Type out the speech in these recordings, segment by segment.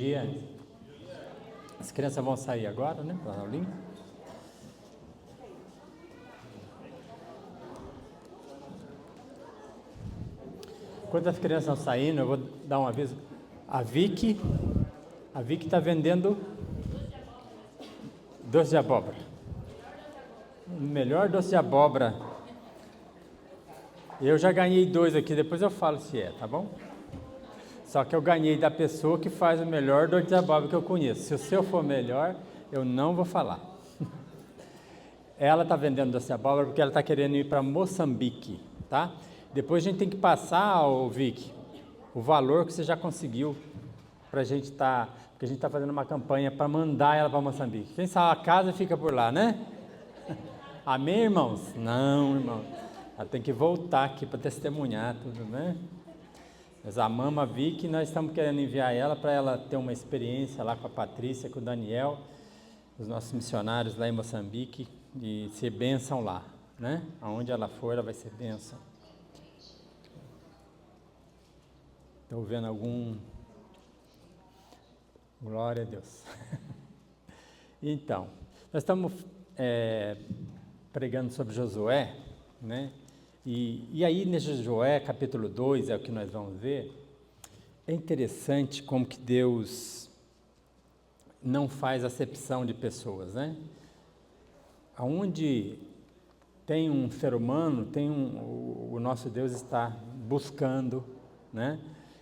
Dia. As crianças vão sair agora, né, para a aulinha. Enquanto as crianças estão saindo, eu vou dar um aviso. A Vicky está vendendo doce de abóbora. O melhor doce de abóbora. Eu já ganhei 2 aqui, depois eu falo se é, tá bom? Só que eu ganhei da pessoa que faz o melhor doce de abóbora que eu conheço. Se o seu for melhor, eu não vou falar. Ela está vendendo doce de abóbora porque ela está querendo ir para Moçambique, tá? Depois a gente tem que passar, Vicky, o valor que você já conseguiu para a gente estar... porque a gente está fazendo uma campanha para mandar ela para Moçambique. Quem sabe a casa fica por lá, né? Amém, irmãos? Não, irmão. Ela tem que voltar aqui para testemunhar tudo, né? Nós amamos a Vicky e nós estamos querendo enviar ela para ela ter uma experiência lá com a Patrícia, com o Daniel, os nossos missionários lá em Moçambique, e ser bênção lá, né? Aonde ela for, ela vai ser bênção. Estou vendo algum... Glória a Deus. Então, nós estamos pregando sobre Josué, né? E aí, nesse Josué, capítulo 2, é o que nós vamos ver. É interessante como que Deus não faz acepção de pessoas, né? Aonde tem um ser humano, o nosso Deus está buscando, né?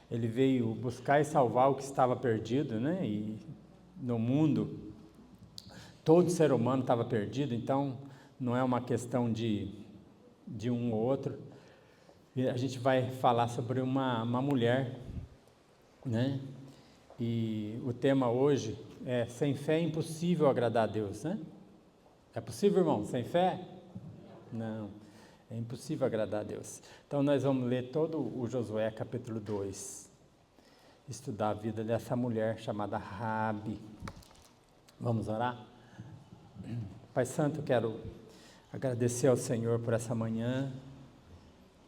Ele veio buscar e salvar o que estava perdido, né? E no mundo, todo ser humano estava perdido, então não é uma questão de um ou outro. E a gente vai falar sobre uma mulher, né? E o tema hoje é: sem fé é impossível agradar a Deus, né? É possível, irmão? Sem fé? Não, é impossível agradar a Deus. Então nós vamos ler todo o Josué capítulo 2, estudar a vida dessa mulher chamada Raabe. Vamos orar? Pai Santo, quero agradecer ao Senhor por essa manhã,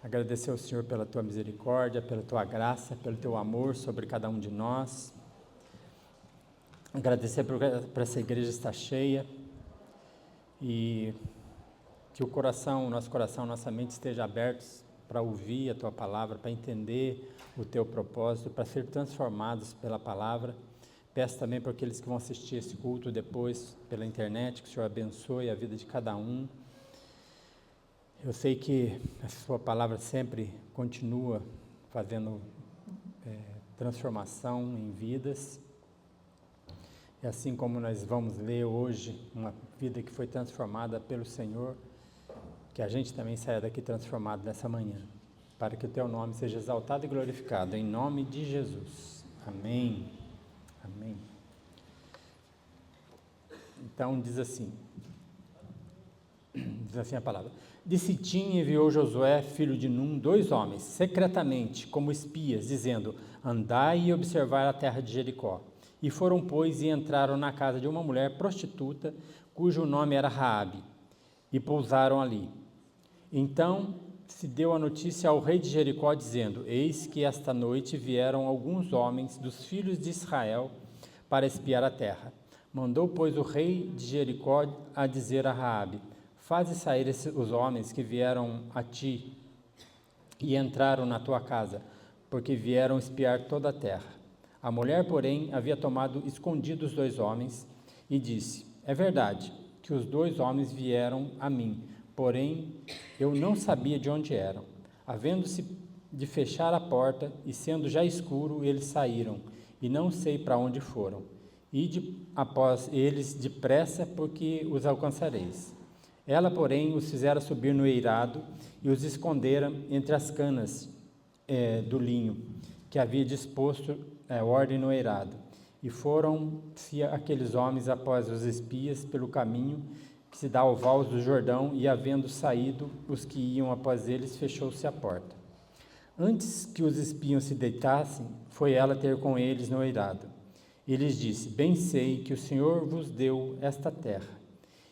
agradecer ao Senhor pela Tua misericórdia, pela Tua graça, pelo Teu amor sobre cada um de nós, agradecer por essa igreja estar cheia, e que o nosso coração, nossa mente esteja abertos para ouvir a Tua palavra, para entender o Teu propósito, para ser transformados pela palavra. Peço também para aqueles que vão assistir esse culto depois pela internet, que o Senhor abençoe a vida de cada um. Eu sei que a Sua palavra sempre continua fazendo transformação em vidas. E assim como nós vamos ler hoje uma vida que foi transformada pelo Senhor, que a gente também saia daqui transformado nessa manhã, para que o Teu nome seja exaltado e glorificado, em nome de Jesus. Amém. Amém. Então diz assim a palavra: de Sitim enviou Josué, filho de Num, 2 homens, secretamente, como espias, dizendo: andai e observai a terra de Jericó. E foram, pois, e entraram na casa de uma mulher prostituta, cujo nome era Raabe, e pousaram ali. Então se deu a notícia ao rei de Jericó, dizendo: eis que esta noite vieram alguns homens dos filhos de Israel para espiar a terra. Mandou, pois, o rei de Jericó a dizer a Raabe: faze sair os homens que vieram a ti e entraram na tua casa, porque vieram espiar toda a terra. A mulher, porém, havia tomado escondido os 2 homens e disse: é verdade que os 2 homens vieram a mim, porém eu não sabia de onde eram. Havendo-se de fechar a porta e sendo já escuro, eles saíram, e não sei para onde foram. Ide após eles depressa, porque os alcançareis. Ela, porém, os fizera subir no eirado e os escondera entre as canas do linho, que havia disposto ordem no eirado. E foram-se aqueles homens após os espias pelo caminho que se dá ao val do Jordão, e havendo saído os que iam após eles, fechou-se a porta. Antes que os espias se deitassem, foi ela ter com eles no eirado. E lhes disse: bem sei que o Senhor vos deu esta terra,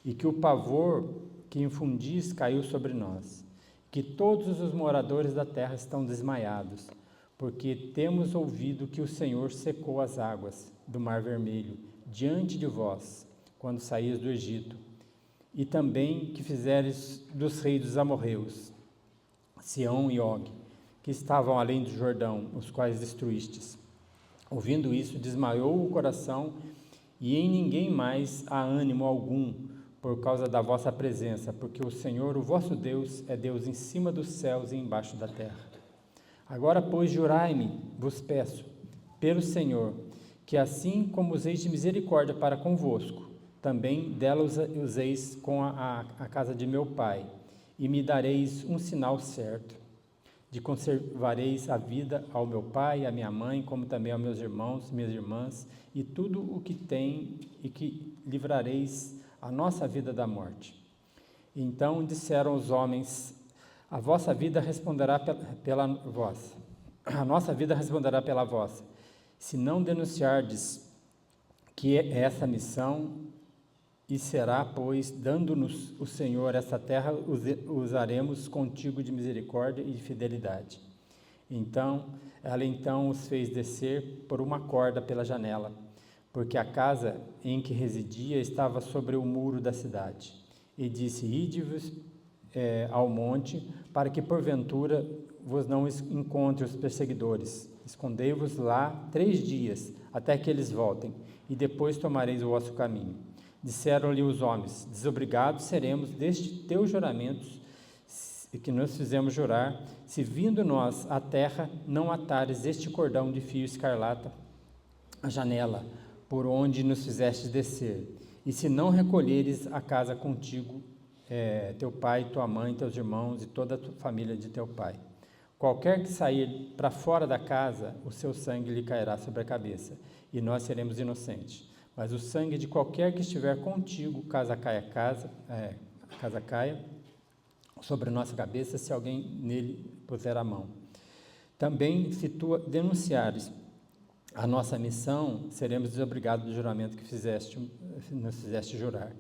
e que o pavor que infundis caiu sobre nós, que todos os moradores da terra estão desmaiados, porque temos ouvido que o Senhor secou as águas do Mar Vermelho diante de vós, quando saíes do Egito, e também que fizeres dos reis dos amorreus, Sião e Og, que estavam além do Jordão, os quais destruístes. Ouvindo isso, desmaiou o coração, e em ninguém mais há ânimo algum, por causa da vossa presença, porque o Senhor, o vosso Deus, é Deus em cima dos céus e embaixo da terra. Agora, pois, jurai-me, vos peço, pelo Senhor, que assim como useis de misericórdia para convosco, também dela useis com a casa de meu pai, e me dareis um sinal certo, de conservareis a vida ao meu pai, à minha mãe, como também aos meus irmãos, minhas irmãs, e tudo o que tem, e que livrareis a nossa vida da morte. Então disseram os homens: a vossa vida responderá pela vossa. A nossa vida responderá pela vossa. Se não denunciardes que é essa missão, e será, pois, dando-nos o Senhor essa terra, usaremos contigo de misericórdia e de fidelidade. Ela os fez descer por uma corda pela janela, porque a casa em que residia estava sobre o muro da cidade. E disse: ide-vos ao monte, para que porventura vos não encontre os perseguidores. Escondei-vos lá 3 dias, até que eles voltem, e depois tomareis o vosso caminho. Disseram-lhe os homens: desobrigados seremos deste teu juramento que nos fizemos jurar, se vindo nós à terra não atares este cordão de fio escarlata à janela, por onde nos fizestes descer, e se não recolheres a casa contigo, teu pai, tua mãe, teus irmãos e toda a tua família de teu pai. Qualquer que sair para fora da casa, o seu sangue lhe cairá sobre a cabeça, e nós seremos inocentes. Mas o sangue de qualquer que estiver contigo, caso caia sobre a nossa cabeça, se alguém nele puser a mão. Também, se tu denunciares a nossa missão, seremos desobrigados do juramento que nos fizeste jurar.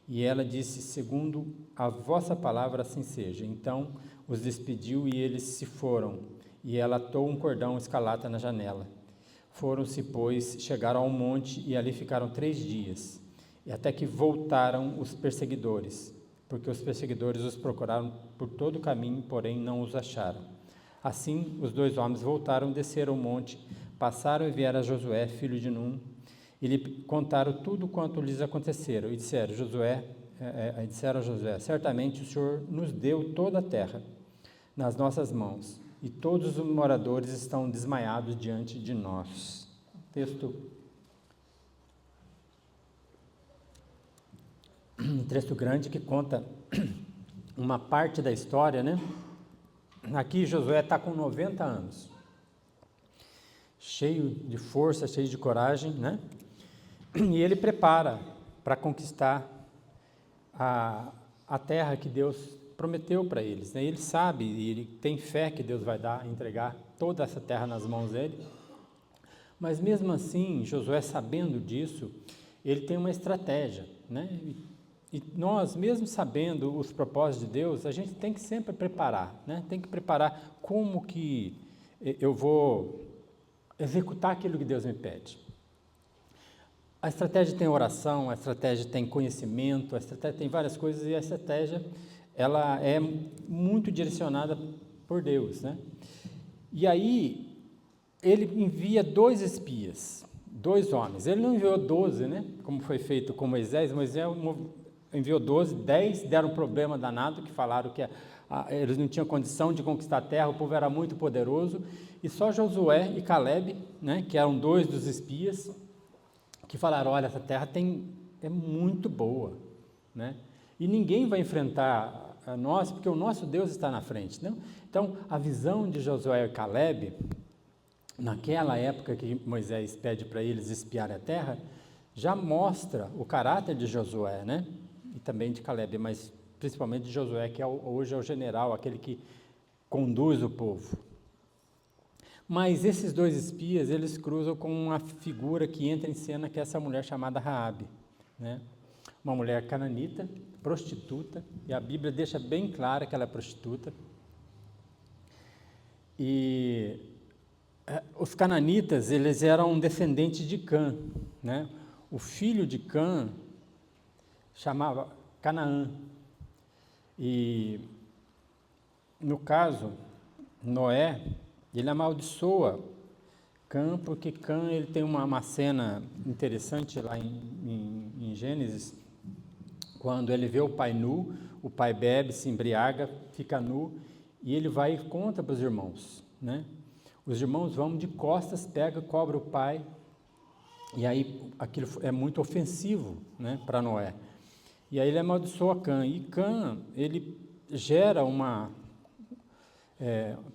E ela disse: segundo a vossa palavra, assim seja. Então os despediu e eles se foram. E ela atou um cordão escarlata na janela. Foram-se, pois, chegaram ao monte e ali ficaram 3 dias, e até que voltaram os perseguidores, porque os perseguidores os procuraram por todo o caminho, porém não os acharam. Assim, os 2 homens voltaram, desceram o monte, passaram e vieram a Josué, filho de Num, e lhe contaram tudo quanto lhes aconteceram, e disseram a Josué: certamente o Senhor nos deu toda a terra nas nossas mãos, e todos os moradores estão desmaiados diante de nós. Um texto grande que conta uma parte da história, né? Aqui Josué está com 90 anos, cheio de força, cheio de coragem, né? E ele prepara para conquistar a terra que Deus prometeu para eles, né? Ele sabe e ele tem fé que Deus vai entregar toda essa terra nas mãos dele. Mas mesmo assim, Josué, sabendo disso, ele tem uma estratégia, né? E nós, mesmo sabendo os propósitos de Deus, a gente tem que sempre preparar, né? Tem que preparar como que eu vou executar aquilo que Deus me pede. A estratégia tem oração, a estratégia tem conhecimento, a estratégia tem várias coisas, e a estratégia ela é muito direcionada por Deus, né? E aí ele envia 2 espias, 2 homens. Ele não enviou 12, né? Como foi feito com Moisés. Moisés enviou 12, 10 deram problema danado, que falaram que eles não tinham condição de conquistar a terra, o povo era muito poderoso, e só Josué e Caleb, né, que eram 2 dos espias, que falaram: olha, essa terra é muito boa, né? E ninguém vai enfrentar a nós, porque o nosso Deus está na frente, né? Então, a visão de Josué e Caleb, naquela época que Moisés pede para eles espiarem a terra, já mostra o caráter de Josué, né? E também de Caleb, mas principalmente de Josué, que hoje é o general, aquele que conduz o povo. Mas esses 2 espias, eles cruzam com uma figura que entra em cena, que é essa mulher chamada Raabe, né? Uma mulher cananita, prostituta, e a Bíblia deixa bem clara que ela é prostituta. E Os cananitas, eles eram descendentes de Cã, né? O filho de Cã chamava Canaã. E, no caso, Noé, ele amaldiçoa Cã, porque Cã ele tem uma cena interessante lá em Gênesis, quando ele vê o pai nu, o pai bebe, se embriaga, fica nu, e ele vai e conta para os irmãos, né? Os irmãos vão de costas, pega, cobra o pai, e aí aquilo é muito ofensivo, né, para Noé. E aí ele amaldiçoa Cã, e Cã, ele gera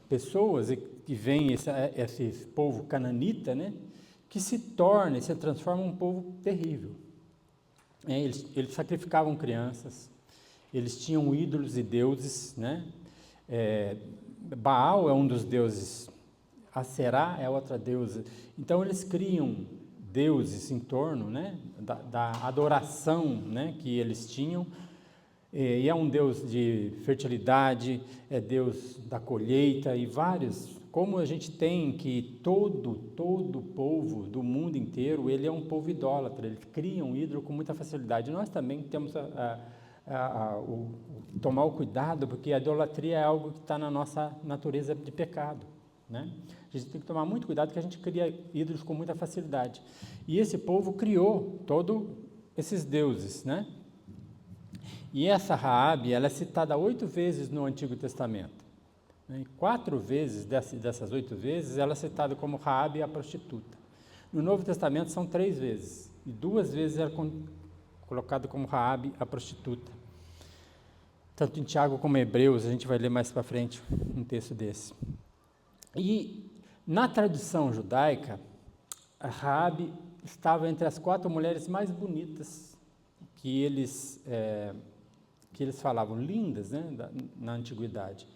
pessoas que vem esse povo cananita, né, que se transforma um povo terrível. Eles sacrificavam crianças, eles tinham ídolos e deuses, né? Baal é um dos deuses, Aserá é outra deusa. Então eles criam deuses em torno, né, da adoração, né, que eles tinham. E é um Deus de fertilidade, é Deus da colheita e vários. Como a gente tem que todo povo do mundo inteiro, ele é um povo idólatra, eles criam um ídolo com muita facilidade. Nós também temos tomar o cuidado, porque a idolatria é algo que está na nossa natureza de pecado, né? A gente tem que tomar muito cuidado, porque a gente cria ídolos com muita facilidade. E esse povo criou todos esses deuses, né? E essa Raabe, ela é citada 8 vezes no Antigo Testamento. E 4 vezes dessas 8 vezes, ela é citada como Raabe a prostituta. No Novo Testamento são 3 vezes, e 2 vezes ela é colocada como Raabe a prostituta. Tanto em Tiago como em Hebreus, a gente vai ler mais para frente um texto desse. E na tradição judaica, a Raabe estava entre as 4 mulheres mais bonitas que eles falavam, lindas, né, na antiguidade.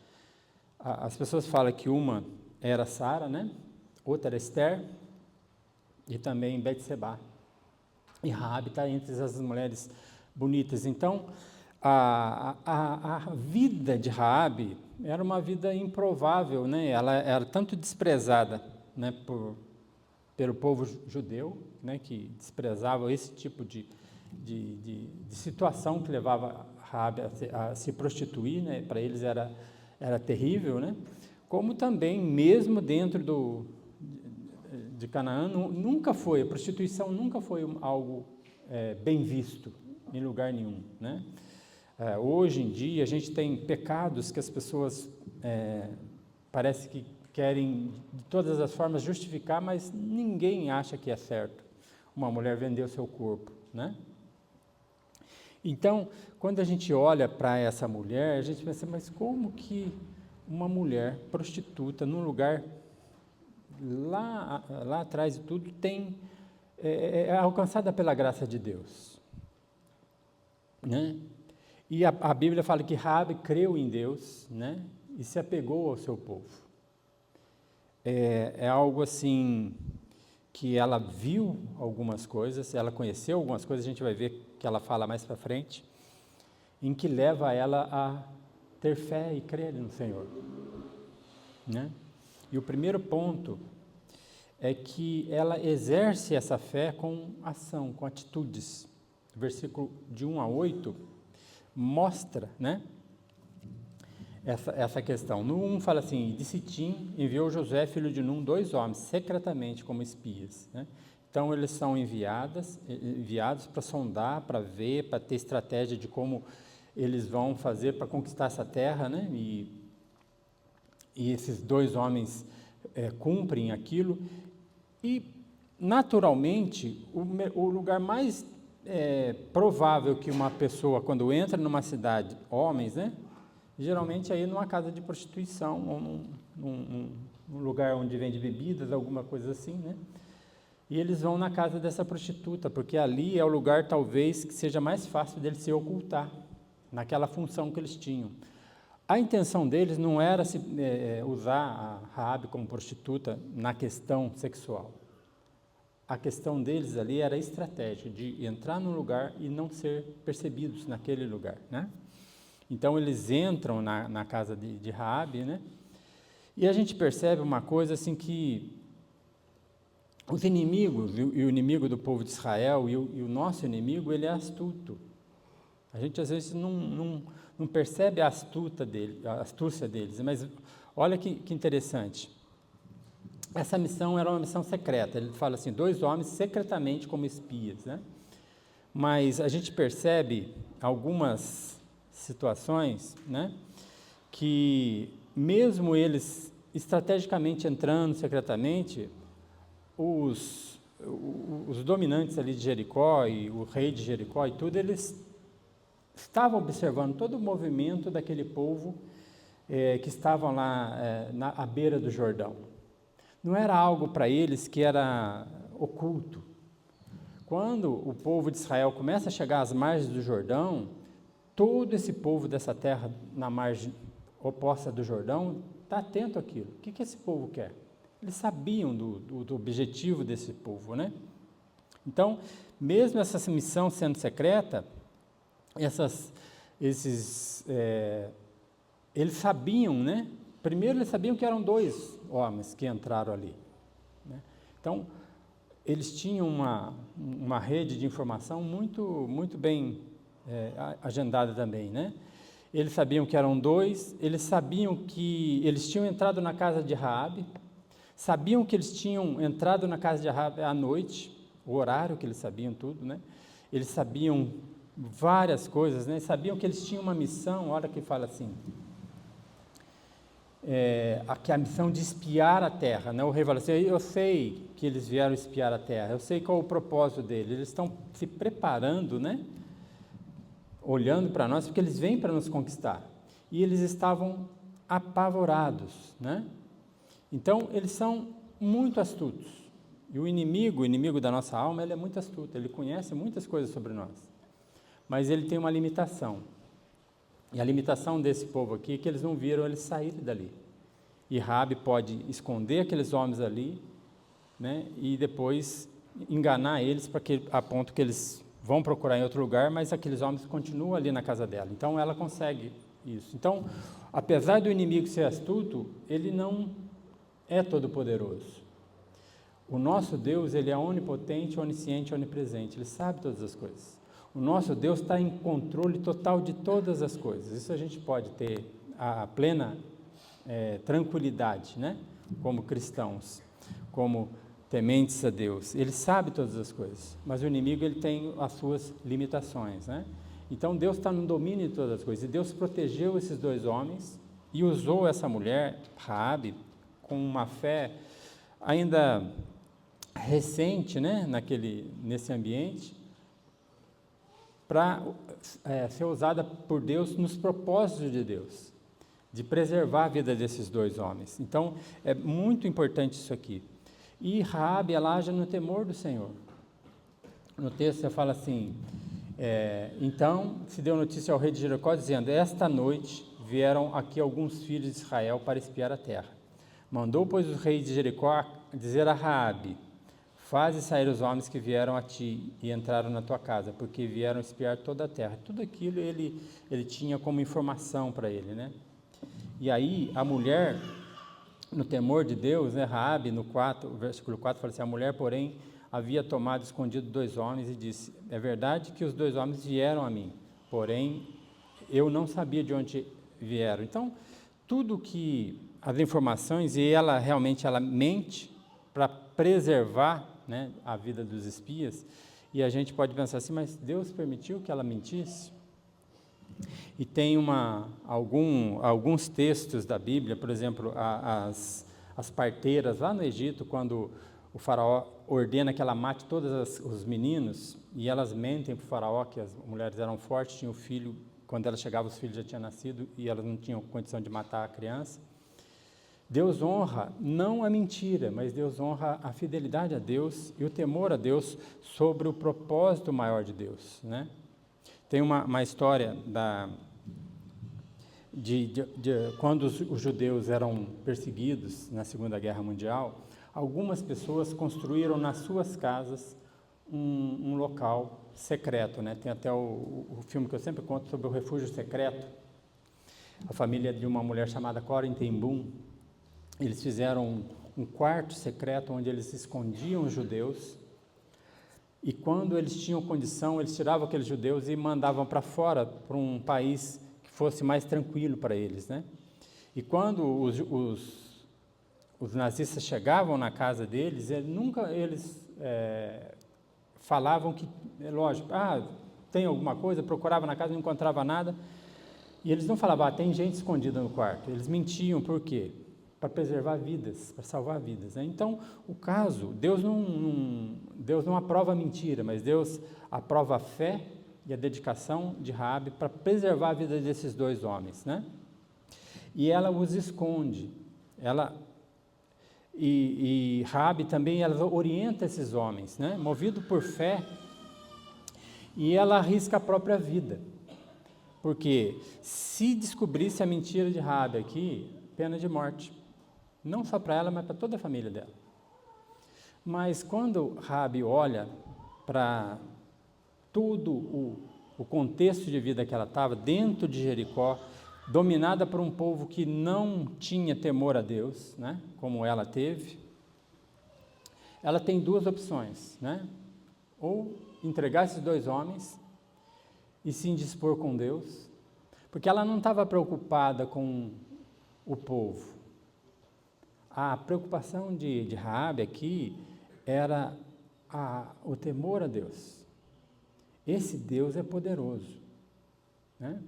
As pessoas falam que uma era Sara, né, outra era Esther, e também Betsebá. E Raabe está entre as mulheres bonitas. Então, a vida de Raabe era uma vida improvável, né? Ela era tanto desprezada, né, pelo povo judeu, né, que desprezava esse tipo de situação que levava Raabe a se prostituir, né? Para eles era terrível, né? Como também, mesmo dentro de Canaã, a prostituição nunca foi algo bem visto em lugar nenhum, né? Hoje em dia, a gente tem pecados que as pessoas parece que querem, de todas as formas, justificar, mas ninguém acha que é certo uma mulher vender o seu corpo, né? Então, quando a gente olha para essa mulher, a gente pensa, mas como que uma mulher prostituta, num lugar lá atrás de tudo, é alcançada pela graça de Deus, né? E a Bíblia fala que Raabe creu em Deus, né, e se apegou ao seu povo. É algo assim que ela viu algumas coisas, ela conheceu algumas coisas, a gente vai ver que ela fala mais para frente, em que leva ela a ter fé e crer no Senhor, né? E o primeiro ponto é que ela exerce essa fé com ação, com atitudes. Versículo de 1 a 8 mostra, né, essa questão. No 1 fala assim, de Sitim enviou Josué, filho de Num, 2 homens, secretamente como espias, né? Então eles são enviados para sondar, para ver, para ter estratégia de como eles vão fazer para conquistar essa terra, né? E esses 2 homens cumprem aquilo. E, naturalmente, o lugar mais provável que uma pessoa, quando entra numa cidade, homens, né, geralmente aí numa casa de prostituição, ou num lugar onde vende bebidas, alguma coisa assim, né, e eles vão na casa dessa prostituta, porque ali é o lugar talvez que seja mais fácil deles se ocultar, naquela função que eles tinham. A intenção deles não era usar a Raabe como prostituta na questão sexual. A questão deles ali era a estratégia de entrar no lugar e não ser percebidos naquele lugar, né? Então eles entram na casa de Raabe, né? E a gente percebe uma coisa assim que Os inimigos, e o inimigo do povo de Israel, e o nosso inimigo, ele é astuto. A gente às vezes não percebe a astúcia deles, mas olha que interessante. Essa missão era uma missão secreta. Ele fala assim, 2 homens secretamente como espias, né? Mas a gente percebe algumas situações, né, que mesmo eles estrategicamente entrando secretamente, os dominantes ali de Jericó e o rei de Jericó e tudo, eles estavam observando todo o movimento daquele povo que estavam lá à beira do Jordão. Não era algo para eles que era oculto. Quando o povo de Israel começa a chegar às margens do Jordão, todo esse povo dessa terra na margem oposta do Jordão está atento àquilo. O que esse povo quer? Eles sabiam do objetivo desse povo, né? Então, mesmo essa missão sendo secreta, eles sabiam, né? Primeiro eles sabiam que eram 2 homens que entraram ali, né? Então, eles tinham uma rede de informação muito bem agendada também, né? Eles sabiam que eram 2, eles sabiam que eles tinham entrado na casa de Raabe, sabiam que eles tinham entrado na casa de Raabe à noite, o horário que eles sabiam tudo, né? Eles sabiam várias coisas, né? Sabiam que eles tinham uma missão, olha que fala assim, que a missão de espiar a terra, né? O rei fala assim, eu sei que eles vieram espiar a terra, eu sei qual é o propósito deles, eles estão se preparando, né? Olhando para nós, porque eles vêm para nos conquistar, e eles estavam apavorados, né? Então, eles são muito astutos, e o inimigo da nossa alma, ele é muito astuto, ele conhece muitas coisas sobre nós, mas ele tem uma limitação, e a limitação desse povo aqui é que eles não viram eles saírem dali, e Raabe pode esconder aqueles homens ali, né, e depois enganar eles a ponto que eles vão procurar em outro lugar, mas aqueles homens continuam ali na casa dela. Então, ela consegue isso. Então, apesar do inimigo ser astuto, ele não é todo-poderoso. O nosso Deus, ele é onipotente, onisciente, onipresente. Ele sabe todas as coisas. O nosso Deus está em controle total de todas as coisas. Isso a gente pode ter a plena tranquilidade, né? Como cristãos, como tementes a Deus. Ele sabe todas as coisas, mas o inimigo ele tem as suas limitações, né? Então Deus está no domínio de todas as coisas, e Deus protegeu esses 2 homens e usou essa mulher, Raabe, com uma fé ainda recente, né, nesse ambiente, para ser usada por Deus nos propósitos de Deus, de preservar a vida desses 2 homens. Então, é muito importante isso aqui. E Raabe, ela age no temor do Senhor. No texto você fala assim, então se deu notícia ao rei de Jericó, dizendo, esta noite vieram aqui alguns filhos de Israel para espiar a terra. Mandou, pois, o rei de Jericó dizer a Raabe, faze sair os homens que vieram a ti e entraram na tua casa, porque vieram espiar toda a terra. Tudo aquilo ele tinha como informação para ele, né? E aí a mulher, no temor de Deus, né, Raabe, no versículo 4, fala assim, a mulher, porém, havia tomado escondido 2 homens e disse, é verdade que os 2 homens vieram a mim, porém, eu não sabia de onde vieram. Então, tudo que as informações, e ela realmente mente para preservar, né, a vida dos espias, e a gente pode pensar assim, mas Deus permitiu que ela mentisse? E tem alguns textos da Bíblia, por exemplo, as parteiras lá no Egito, quando o faraó ordena que ela mate todos os meninos, e elas mentem para o faraó que as mulheres eram fortes, tinham filho, quando ela chegava os filhos já tinham nascido, e elas não tinham condição de matar a criança. Deus honra não a mentira, mas Deus honra a fidelidade a Deus e o temor a Deus sobre o propósito maior de Deus, né? Tem uma história quando os judeus eram perseguidos na Segunda Guerra Mundial, algumas pessoas construíram nas suas casas um local secreto, né? Tem até o filme que eu sempre conto sobre o refúgio secreto. A família de uma mulher chamada Corin ten Boom, eles fizeram um quarto secreto onde eles escondiam os judeus, e quando eles tinham condição, eles tiravam aqueles judeus e mandavam para fora, para um país que fosse mais tranquilo para eles, né? E quando os nazistas chegavam na casa deles, eles falavam que, é lógico, tem alguma coisa, procurava na casa, não encontrava nada, e eles não falavam, tem gente escondida no quarto. Eles mentiam, por quê? Para preservar vidas, para salvar vidas, né? Então, o caso, Deus não aprova a mentira, mas Deus aprova a fé e a dedicação de Raabe para preservar a vida desses dois homens, né? E ela os esconde, e Raabe também, ela orienta esses homens, né? Movido por fé, e ela arrisca a própria vida, porque se descobrisse a mentira de Raabe aqui, pena de morte, não só para ela, mas para toda a família dela. Mas quando Raabe olha para todo o contexto de vida que ela estava, dentro de Jericó, dominada por um povo que não tinha temor a Deus, né, como ela teve, ela tem duas opções, né? Ou entregar esses dois homens e se indispor com Deus, porque ela não estava preocupada com o povo. A preocupação de Raabe aqui era o temor a Deus. Esse Deus é poderoso, né?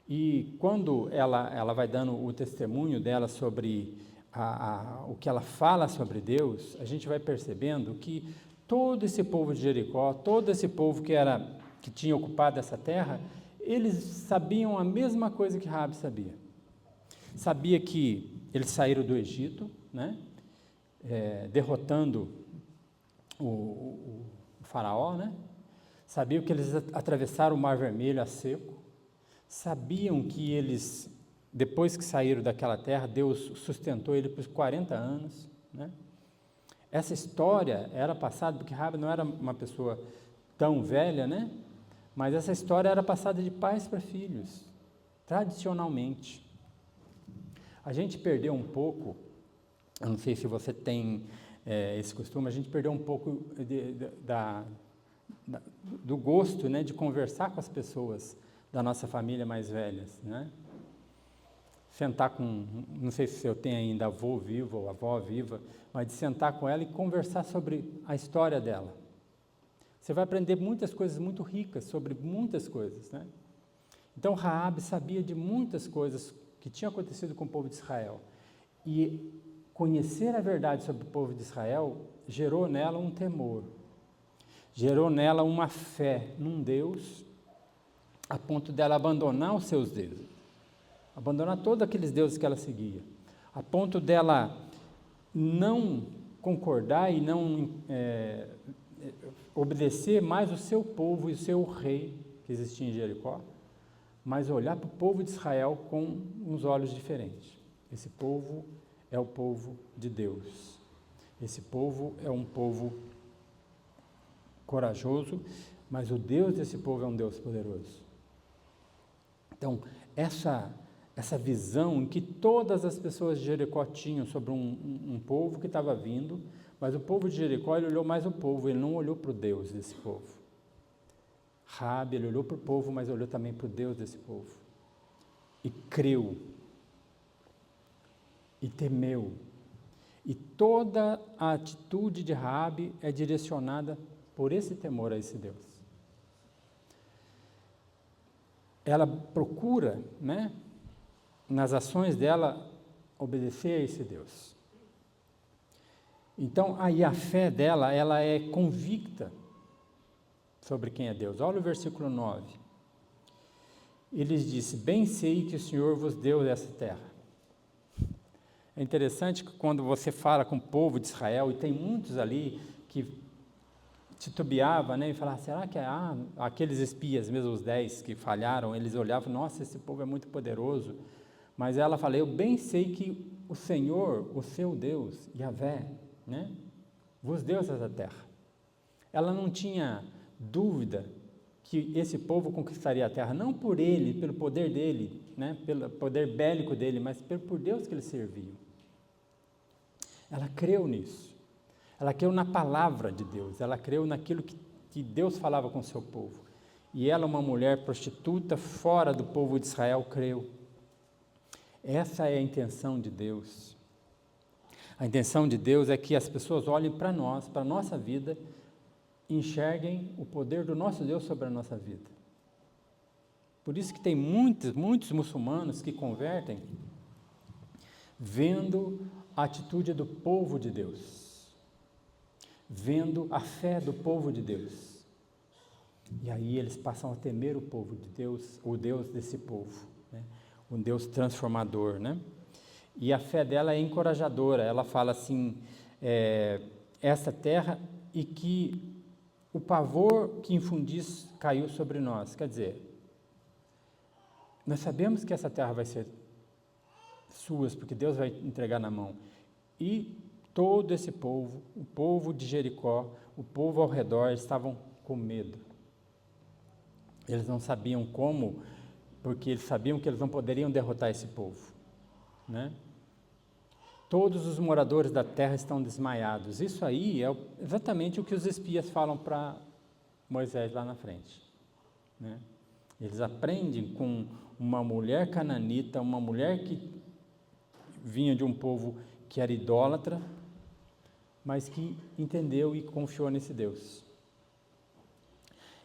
E quando ela vai dando o testemunho dela sobre o que ela fala sobre Deus, a gente vai percebendo que todo esse povo de Jericó, todo esse povo que tinha ocupado essa terra, eles sabiam a mesma coisa que Raabe sabia. Sabia que eles saíram do Egito, né, derrotando o faraó, né? Sabiam que eles atravessaram o Mar Vermelho a seco. Sabiam que eles, depois que saíram daquela terra, Deus sustentou eles por 40 anos, né? Essa história era passada, porque Raabe não era uma pessoa tão velha, né? Mas essa história era passada de pais para filhos, tradicionalmente. A gente perdeu um pouco, eu não sei se você tem esse costume, a gente perdeu um pouco do gosto, né, de conversar com as pessoas da nossa família mais velhas, né? Sentar com, não sei se eu tenho ainda avô vivo ou avó viva, mas de sentar com ela e conversar sobre a história dela. Você vai aprender muitas coisas muito ricas sobre muitas coisas, né? Então Raabe sabia de muitas coisas que tinham acontecido com o povo de Israel, e conhecer a verdade sobre o povo de Israel gerou nela um temor, gerou nela uma fé num Deus, a ponto dela abandonar os seus deuses, abandonar todos aqueles deuses que ela seguia, a ponto dela não concordar e não obedecer mais o seu povo e o seu rei que existia em Jericó, mas olhar para o povo de Israel com uns olhos diferentes. Esse povo é o povo de Deus. Esse povo é um povo corajoso, mas o Deus desse povo é um Deus poderoso. Então, essa visão em que todas as pessoas de Jericó tinham sobre um povo que estava vindo, mas o povo de Jericó, ele olhou mais o povo, ele não olhou para o Deus desse povo. Raabe, ele olhou para o povo, mas olhou também para o Deus desse povo. E creu. E temeu. E toda a atitude de Raabe é direcionada por esse temor a esse Deus. Ela procura, né, nas ações dela, obedecer a esse Deus. Então, aí a fé dela, ela é convicta sobre quem é Deus. Olha o versículo 9. Ele disse: bem sei que o Senhor vos deu essa terra. É interessante que quando você fala com o povo de Israel, e tem muitos ali que titubeavam, né, e falavam, será que aqueles espias, mesmo os 10 que falharam, eles olhavam, nossa, esse povo é muito poderoso. Mas ela fala, eu bem sei que o Senhor, o seu Deus, Yahvé, né, vos deu essa terra. Ela não tinha dúvida que esse povo conquistaria a terra, não por ele, pelo poder dele, né, pelo poder bélico dele, mas por Deus que eles serviam. Ela creu nisso. Ela creu na palavra de Deus. Ela creu naquilo que Deus falava com o seu povo. E ela, uma mulher prostituta, fora do povo de Israel, creu. Essa é a intenção de Deus. A intenção de Deus é que as pessoas olhem para nós, para a nossa vida, e enxerguem o poder do nosso Deus sobre a nossa vida. Por isso que tem muitos muçulmanos que convertem vendo a atitude do povo de Deus, vendo a fé do povo de Deus. E aí eles passam a temer o povo de Deus, o Deus desse povo, né? Um Deus transformador, né? E a fé dela é encorajadora. Ela fala assim, essa terra, e que o pavor que infundis caiu sobre nós. Quer dizer, nós sabemos que essa terra vai ser suas, porque Deus vai entregar na mão. E todo esse povo, o povo de Jericó, o povo ao redor, estavam com medo. Eles não sabiam como, porque eles sabiam que eles não poderiam derrotar esse povo, né? Todos os moradores da terra estão desmaiados. Isso aí é exatamente o que os espias falam para Moisés lá na frente, né? Eles aprendem com uma mulher cananita, uma mulher que vinha de um povo que era idólatra, mas que entendeu e confiou nesse Deus.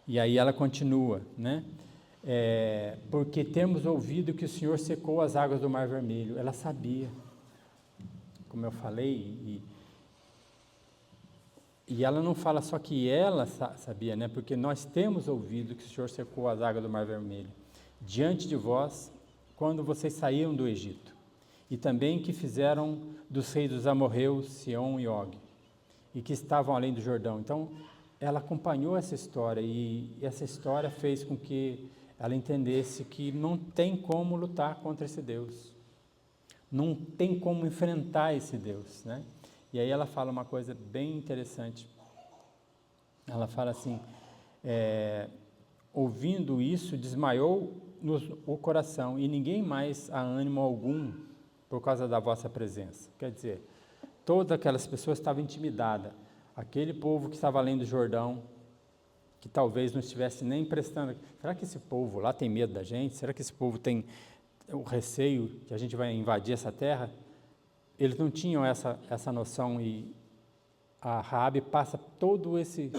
E aí ela continua, né? Porque temos ouvido que o Senhor secou as águas do Mar Vermelho. Ela sabia, como eu falei, e ela não fala só que ela sabia, né? Porque nós temos ouvido que o Senhor secou as águas do Mar Vermelho diante de vós, quando vocês saíram do Egito, e também que fizeram dos reis dos amorreus, Sião e Og, e que estavam além do Jordão. Então, ela acompanhou essa história, e essa história fez com que ela entendesse que não tem como lutar contra esse Deus, não tem como enfrentar esse Deus, né? E aí ela fala uma coisa bem interessante. Ela fala assim, ouvindo isso, desmaiou o coração, e ninguém mais há ânimo algum por causa da vossa presença. Quer dizer, todas aquelas pessoas estavam intimidadas. Aquele povo que estava além do Jordão, que talvez não estivesse nem prestando. Será que esse povo lá tem medo da gente? Será que esse povo tem o receio que a gente vai invadir essa terra? Eles não tinham essa noção, e a Raabe passa todo esse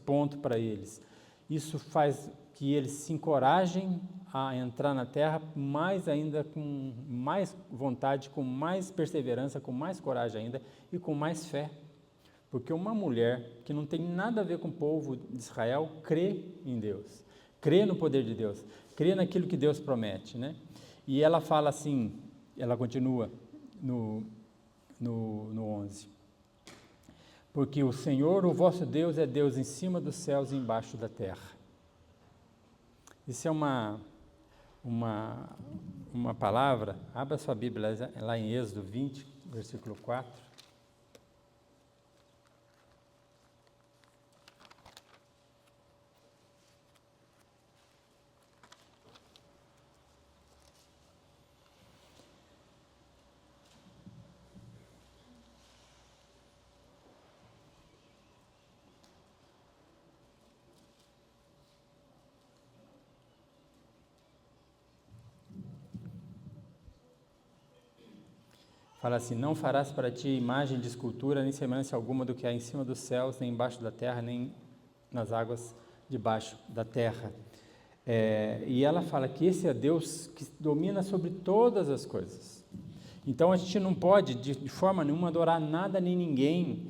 ponto para eles. Isso faz que eles se encorajem a entrar na terra mais ainda, com mais vontade, com mais perseverança, com mais coragem ainda e com mais fé. Porque uma mulher que não tem nada a ver com o povo de Israel crê em Deus, crê no poder de Deus, crê naquilo que Deus promete, né? E ela fala assim, ela continua no 11. Porque o Senhor, o vosso Deus, é Deus em cima dos céus e embaixo da terra. Isso é uma palavra. Abra sua Bíblia lá em Êxodo 20, versículo 4. Fala assim, não farás para ti imagem de escultura, nem semelhança alguma do que há em cima dos céus, nem embaixo da terra, nem nas águas debaixo da terra. E ela fala que esse é Deus que domina sobre todas as coisas. Então a gente não pode, de forma nenhuma, adorar nada nem ninguém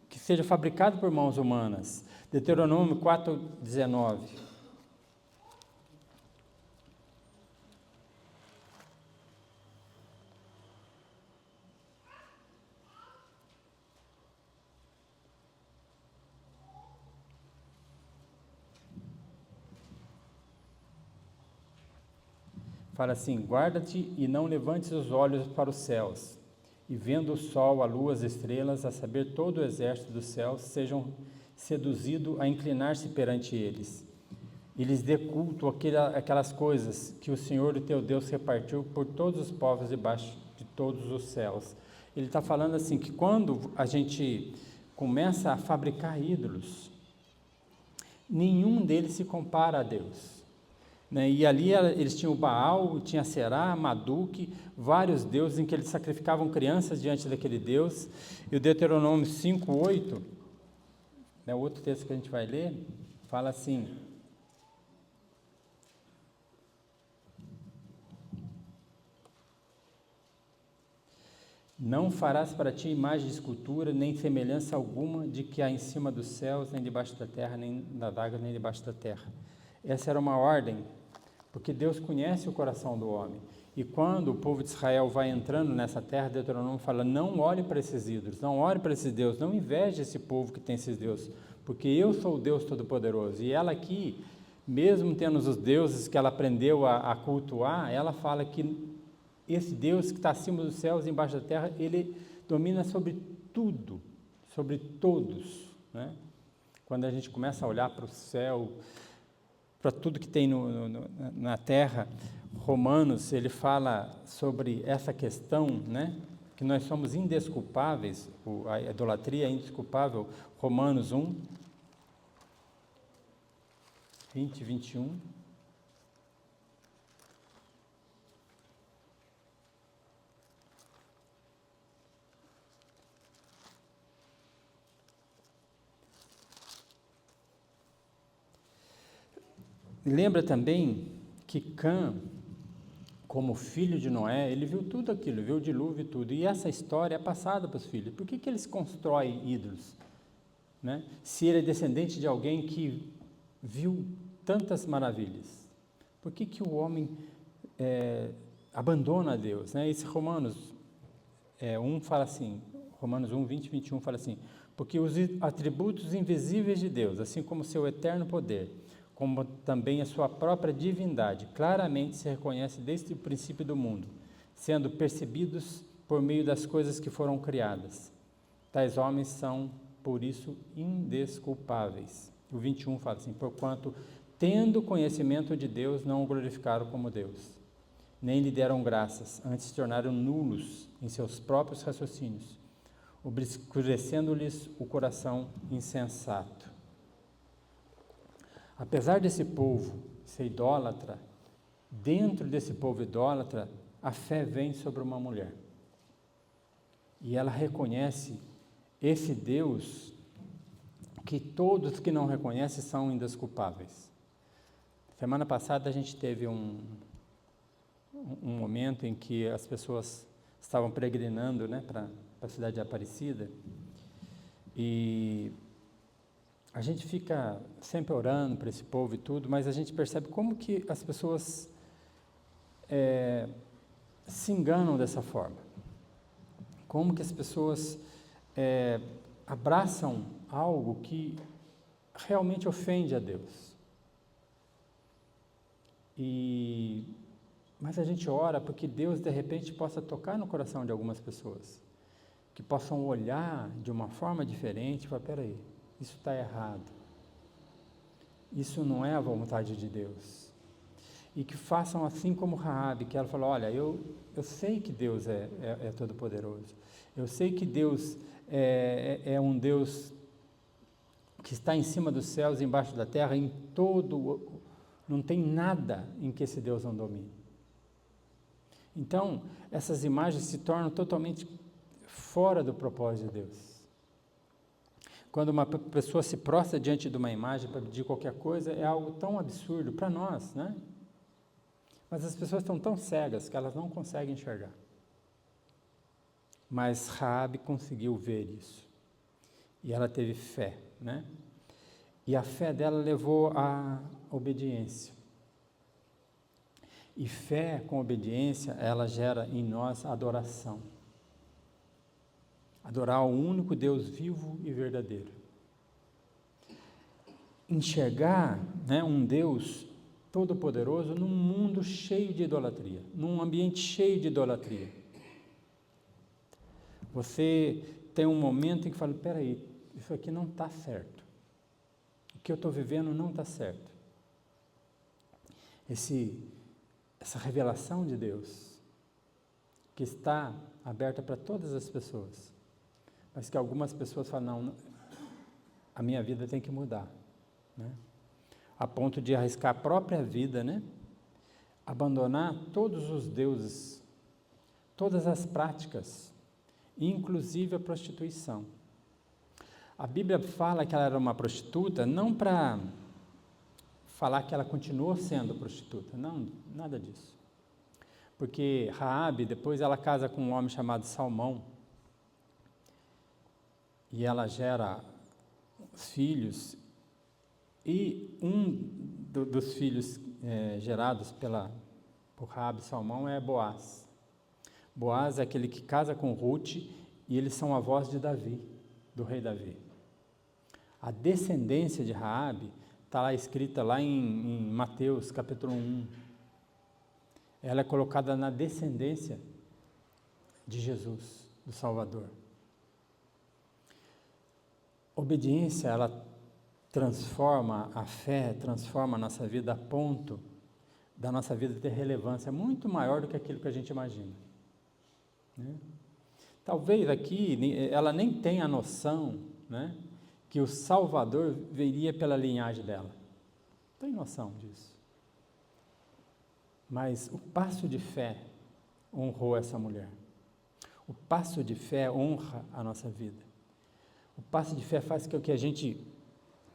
que seja fabricado por mãos humanas. Deuteronômio 4:19. Fala assim, guarda-te e não levantes os olhos para os céus, e vendo o sol, a lua, as estrelas, a saber todo o exército dos céus, sejam seduzidos a inclinar-se perante eles. E lhes dê culto aquelas coisas que o Senhor, o teu Deus, repartiu por todos os povos debaixo de todos os céus. Ele está falando assim, que quando a gente começa a fabricar ídolos, nenhum deles se compara a Deus, né? E ali eles tinham o Baal, tinha Será, Maduque, vários deuses em que eles sacrificavam crianças diante daquele Deus. E o Deuteronômio 5:8, né, o outro texto que a gente vai ler, fala assim: não farás para ti imagem de escultura, nem semelhança alguma de que há em cima dos céus, nem debaixo da terra, nem nas águas, nem debaixo da terra. Essa era uma ordem, porque Deus conhece o coração do homem. E quando o povo de Israel vai entrando nessa terra, Deuteronômio fala: não olhe para esses ídolos, não olhe para esses deuses, não inveje esse povo que tem esses deuses, porque eu sou o Deus Todo-Poderoso. E ela aqui, mesmo tendo os deuses que ela aprendeu a cultuar, ela fala que esse Deus que está acima dos céus e embaixo da terra, ele domina sobre tudo, sobre todos, né? Quando a gente começa a olhar para o céu, para tudo que tem na terra, Romanos, ele fala sobre essa questão, né? Que nós somos indesculpáveis, a idolatria é indesculpável. Romanos 1, 20 e 21. Lembra também que Cã, como filho de Noé, ele viu tudo aquilo, viu o dilúvio e tudo. E essa história é passada para os filhos. Por que eles constroem ídolos, né? Se ele é descendente de alguém que viu tantas maravilhas, por que o homem abandona Deus, né? Esse Romanos 1 fala assim, Romanos 1, 20 e 21 fala assim: porque os atributos invisíveis de Deus, assim como seu eterno poder, como também a sua própria divindade, claramente se reconhece desde o princípio do mundo, sendo percebidos por meio das coisas que foram criadas. Tais homens são, por isso, indesculpáveis. O 21 fala assim: porquanto, tendo conhecimento de Deus, não o glorificaram como Deus, nem lhe deram graças, antes se tornaram nulos em seus próprios raciocínios, obscurecendo-lhes o coração insensato. Apesar desse povo ser idólatra, dentro desse povo idólatra, a fé vem sobre uma mulher. E ela reconhece esse Deus que todos que não reconhecem são indesculpáveis. Semana passada a gente teve um momento em que as pessoas estavam peregrinando, né, para a cidade de Aparecida, e a gente fica sempre orando para esse povo e tudo, mas a gente percebe como que as pessoas se enganam dessa forma. Como que as pessoas abraçam algo que realmente ofende a Deus. Mas a gente ora porque Deus, de repente, possa tocar no coração de algumas pessoas, que possam olhar de uma forma diferente e falar: peraí, isso está errado, isso não é a vontade de Deus. E que façam assim como Raabe, que ela falou: olha, eu sei que Deus é todo-poderoso, eu sei que Deus é um Deus que está em cima dos céus e embaixo da terra, não tem nada em que esse Deus não domine. Então, essas imagens se tornam totalmente fora do propósito de Deus. Quando uma pessoa se prostra diante de uma imagem para pedir qualquer coisa, é algo tão absurdo para nós, né? Mas as pessoas estão tão cegas que elas não conseguem enxergar. Mas Raabe conseguiu ver isso. E ela teve fé, né? E a fé dela levou à obediência. E fé com obediência, ela gera em nós adoração. Adorar o único Deus vivo e verdadeiro. Enxergar, né, um Deus todo-poderoso num mundo cheio de idolatria, num ambiente cheio de idolatria. Você tem um momento em que fala: peraí, isso aqui não está certo. O que eu estou vivendo não está certo. Essa revelação de Deus, que está aberta para todas as pessoas, mas que algumas pessoas falam, não, a minha vida tem que mudar, né? A ponto de arriscar a própria vida, né? Abandonar todos os deuses, todas as práticas, inclusive a prostituição. A Bíblia fala que ela era uma prostituta, não para falar que ela continuou sendo prostituta, não, nada disso. Porque Raabe, depois ela casa com um homem chamado Salmão, e ela gera filhos, e dos filhos gerados por Raabe e Salmão é Boaz. Boaz é aquele que casa com Ruth, e eles são avós de Davi, do rei Davi. A descendência de Raabe está lá escrita lá em Mateus, capítulo 1. Ela é colocada na descendência de Jesus, do Salvador. Obediência, ela transforma a fé, transforma a nossa vida a ponto da nossa vida ter relevância muito maior do que aquilo que a gente imagina, né? Talvez aqui ela nem tenha a noção, né, que o Salvador viria pela linhagem dela. Não tem noção disso. Mas o passo de fé honrou essa mulher. O passo de fé honra a nossa vida. O passo de fé faz com que a gente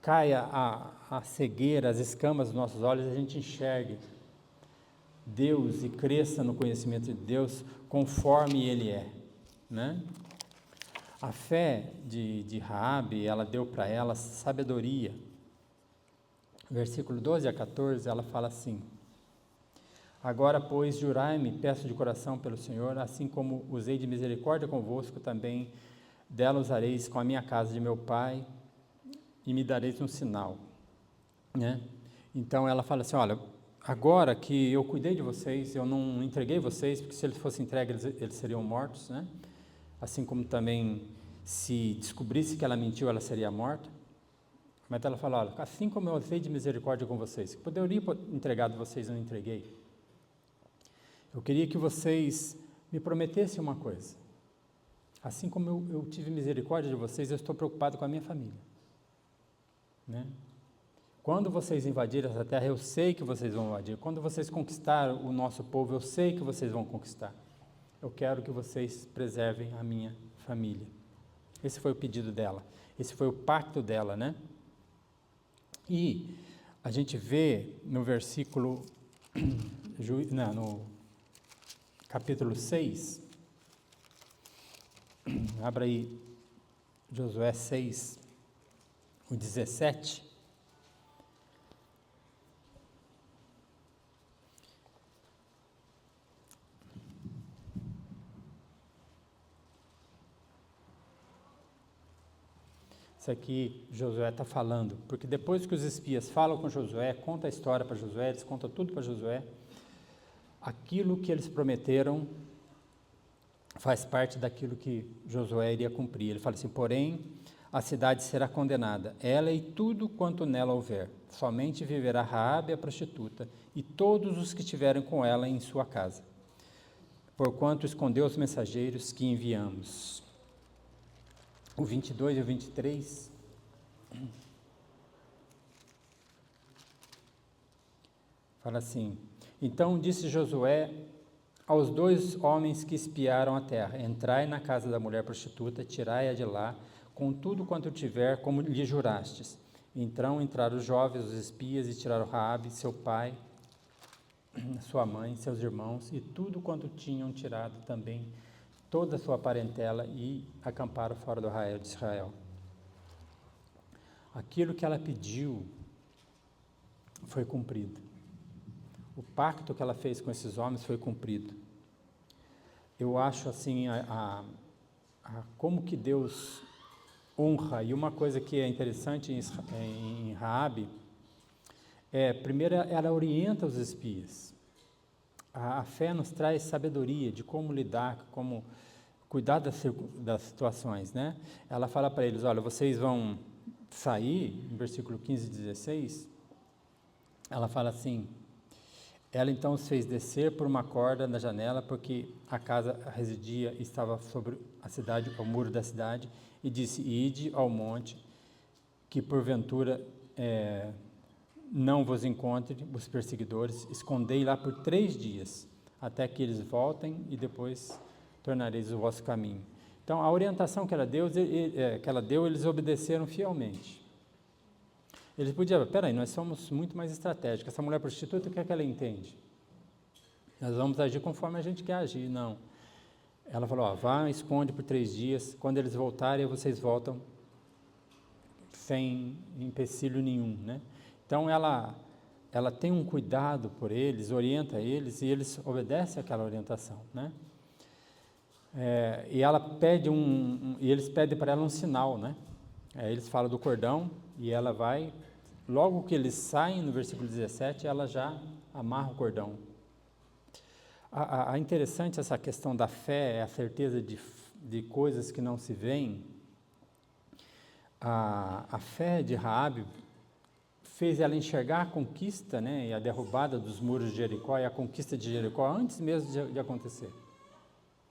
caia a cegueira, as escamas dos nossos olhos, e a gente enxergue Deus e cresça no conhecimento de Deus conforme Ele é, né? A fé de Raabe, ela deu para ela sabedoria. Versículo 12 a 14, ela fala assim: agora, pois, jurai-me, peço de coração pelo Senhor, assim como usei de misericórdia convosco, também dela usareis com a minha casa de meu pai, e me dareis um sinal, né? Então ela fala assim: olha, agora que eu cuidei de vocês, eu não entreguei vocês, porque se eles fossem entregues, eles seriam mortos, né? Assim como também, se descobrisse que ela mentiu, ela seria morta. Mas ela fala: olha, assim como eu usei de misericórdia com vocês, que poderia entregar de vocês, eu não entreguei. Eu queria que vocês me prometessem uma coisa. Assim como eu tive misericórdia de vocês, eu estou preocupado com a minha família, né? Quando vocês invadirem essa terra, eu sei que vocês vão invadir. Quando vocês conquistarem o nosso povo, eu sei que vocês vão conquistar. Eu quero que vocês preservem a minha família. Esse foi o pedido dela. Esse foi o pacto dela, né? E a gente vê no versículo, no capítulo 6, abra aí Josué 6, o 17. Isso aqui Josué está falando, porque depois que os espias falam com Josué, conta a história para Josué, eles contam tudo para Josué, aquilo que eles prometeram faz parte daquilo que Josué iria cumprir. Ele fala assim: porém, a cidade será condenada, ela e tudo quanto nela houver. Somente viverá Raabe a prostituta e todos os que estiverem com ela em sua casa, porquanto escondeu os mensageiros que enviamos. O 22 e o 23, fala assim: então disse Josué aos 2 homens que espiaram a terra: entrai na casa da mulher prostituta, tirai-a de lá, com tudo quanto tiver, como lhe jurastes. Então entraram os jovens, os espias, e tiraram Raabe, seu pai, sua mãe, seus irmãos, e tudo quanto tinham tirado também, toda a sua parentela, e acamparam fora do arraial de Israel. Aquilo que ela pediu foi cumprido. O pacto que ela fez com esses homens foi cumprido. Eu acho assim, como que Deus honra, e uma coisa que é interessante em Raabe, primeiro ela orienta os espias. A fé nos traz sabedoria de como lidar, como cuidar das situações, né? Ela fala para eles: olha, vocês vão sair, em versículo 15 e 16, ela fala assim: Ela então os fez descer por uma corda na janela, porque a casa residia estava sobre a cidade, o muro da cidade, e disse: Ide ao monte, que porventura não vos encontre os perseguidores, escondei lá por 3 dias, até que eles voltem, e depois tornareis o vosso caminho. Então, a orientação que ela deu, eles obedeceram fielmente. Eles podiam, peraí, nós somos muito mais estratégicos, essa mulher prostituta, o que é que ela entende? Nós vamos agir conforme a gente quer agir. Não. Ela falou, vá, esconde por 3 dias, quando eles voltarem, vocês voltam sem empecilho nenhum, né? Então, ela tem um cuidado por eles, orienta eles, e eles obedecem àquela orientação, né? E ela pede e eles pedem para ela um sinal, né? Eles falam do cordão, e ela vai, logo que eles saem, no versículo 17, ela já amarra o cordão. A interessante essa questão da fé, a certeza de coisas que não se veem. A fé de Raabe fez ela enxergar a conquista, né, e a derrubada dos muros de Jericó e a conquista de Jericó antes mesmo de acontecer,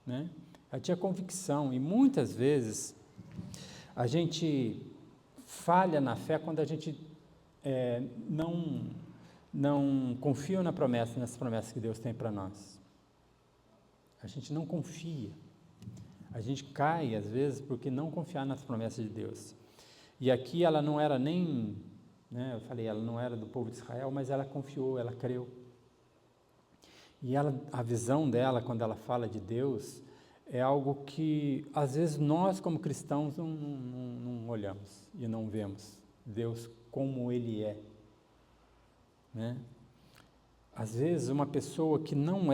né? Ela tinha convicção, e muitas vezes a gente falha na fé quando a gente não confia nessas promessas que Deus tem para nós. A gente não confia. A gente cai, às vezes, porque não confiar nas promessas de Deus. E aqui ela não era nem, né, eu falei, ela não era do povo de Israel, mas ela confiou, ela creu. E a visão dela, quando ela fala de Deus, é algo que, às vezes, nós, como cristãos, não olhamos e não vemos Deus como Ele é, né? Às vezes, uma pessoa que não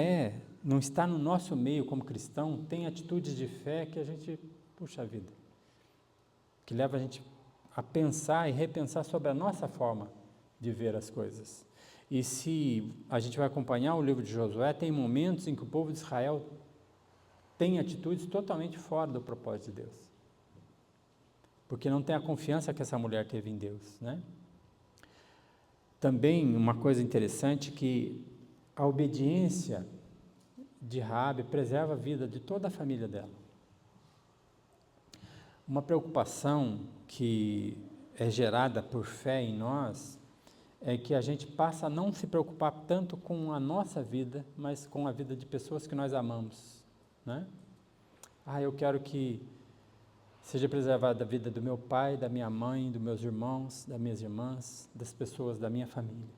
está no nosso meio como cristão, tem atitudes de fé que a gente, puxa vida, que leva a gente a pensar e repensar sobre a nossa forma de ver as coisas. E se a gente vai acompanhar o livro de Josué, tem momentos em que o povo de Israel tem atitudes totalmente fora do propósito de Deus, porque não tem a confiança que essa mulher teve em Deus, né? Também uma coisa interessante, que a obediência de Raabe preserva a vida de toda a família dela. Uma preocupação que é gerada por fé em nós é que a gente passa a não se preocupar tanto com a nossa vida, mas com a vida de pessoas que nós amamos, né? Eu quero que seja preservada a vida do meu pai, da minha mãe, dos meus irmãos, das minhas irmãs, das pessoas da minha família.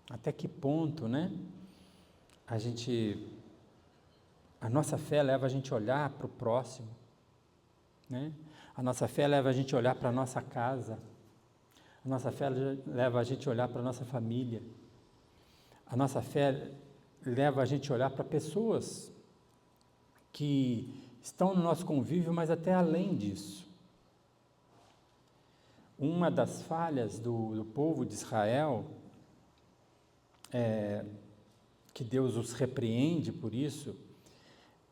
Até que ponto, né? A nossa fé leva a gente a olhar para o próximo, né? A nossa fé leva a gente a olhar para a nossa casa. A nossa fé leva a gente a olhar para a nossa família. A nossa fé leva a gente a olhar para pessoas que estão no nosso convívio, mas até além disso. Uma das falhas do povo de Israel, que Deus os repreende por isso,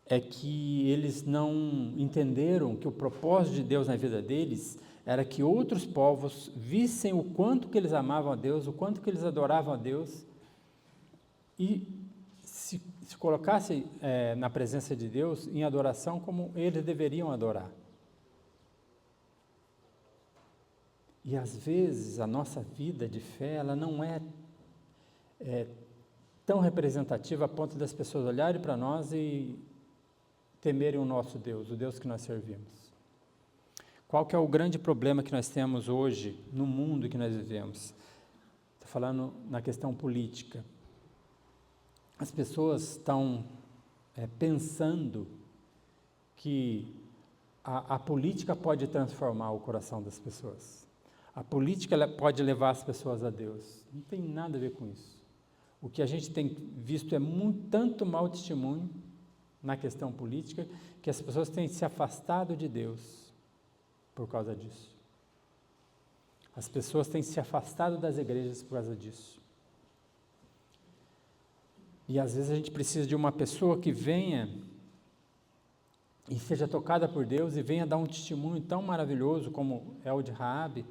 é que eles não entenderam que o propósito de Deus na vida deles era que outros povos vissem o quanto que eles amavam a Deus, o quanto que eles adoravam a Deus, e se colocassem na presença de Deus em adoração como eles deveriam adorar. E às vezes a nossa vida de fé, ela não é tão representativa a ponto das pessoas olharem para nós e temerem o nosso Deus, o Deus que nós servimos. Qual que é o grande problema que nós temos hoje no mundo que nós vivemos? Estou falando na questão política. As pessoas estão pensando que a política pode transformar o coração das pessoas. A política ela pode levar as pessoas a Deus. Não tem nada a ver com isso. O que a gente tem visto é tanto mau testemunho na questão política, que as pessoas têm se afastado de Deus por causa disso. As pessoas têm se afastado das igrejas por causa disso. E às vezes a gente precisa de uma pessoa que venha e seja tocada por Deus e venha dar um testemunho tão maravilhoso como é o de Raabe,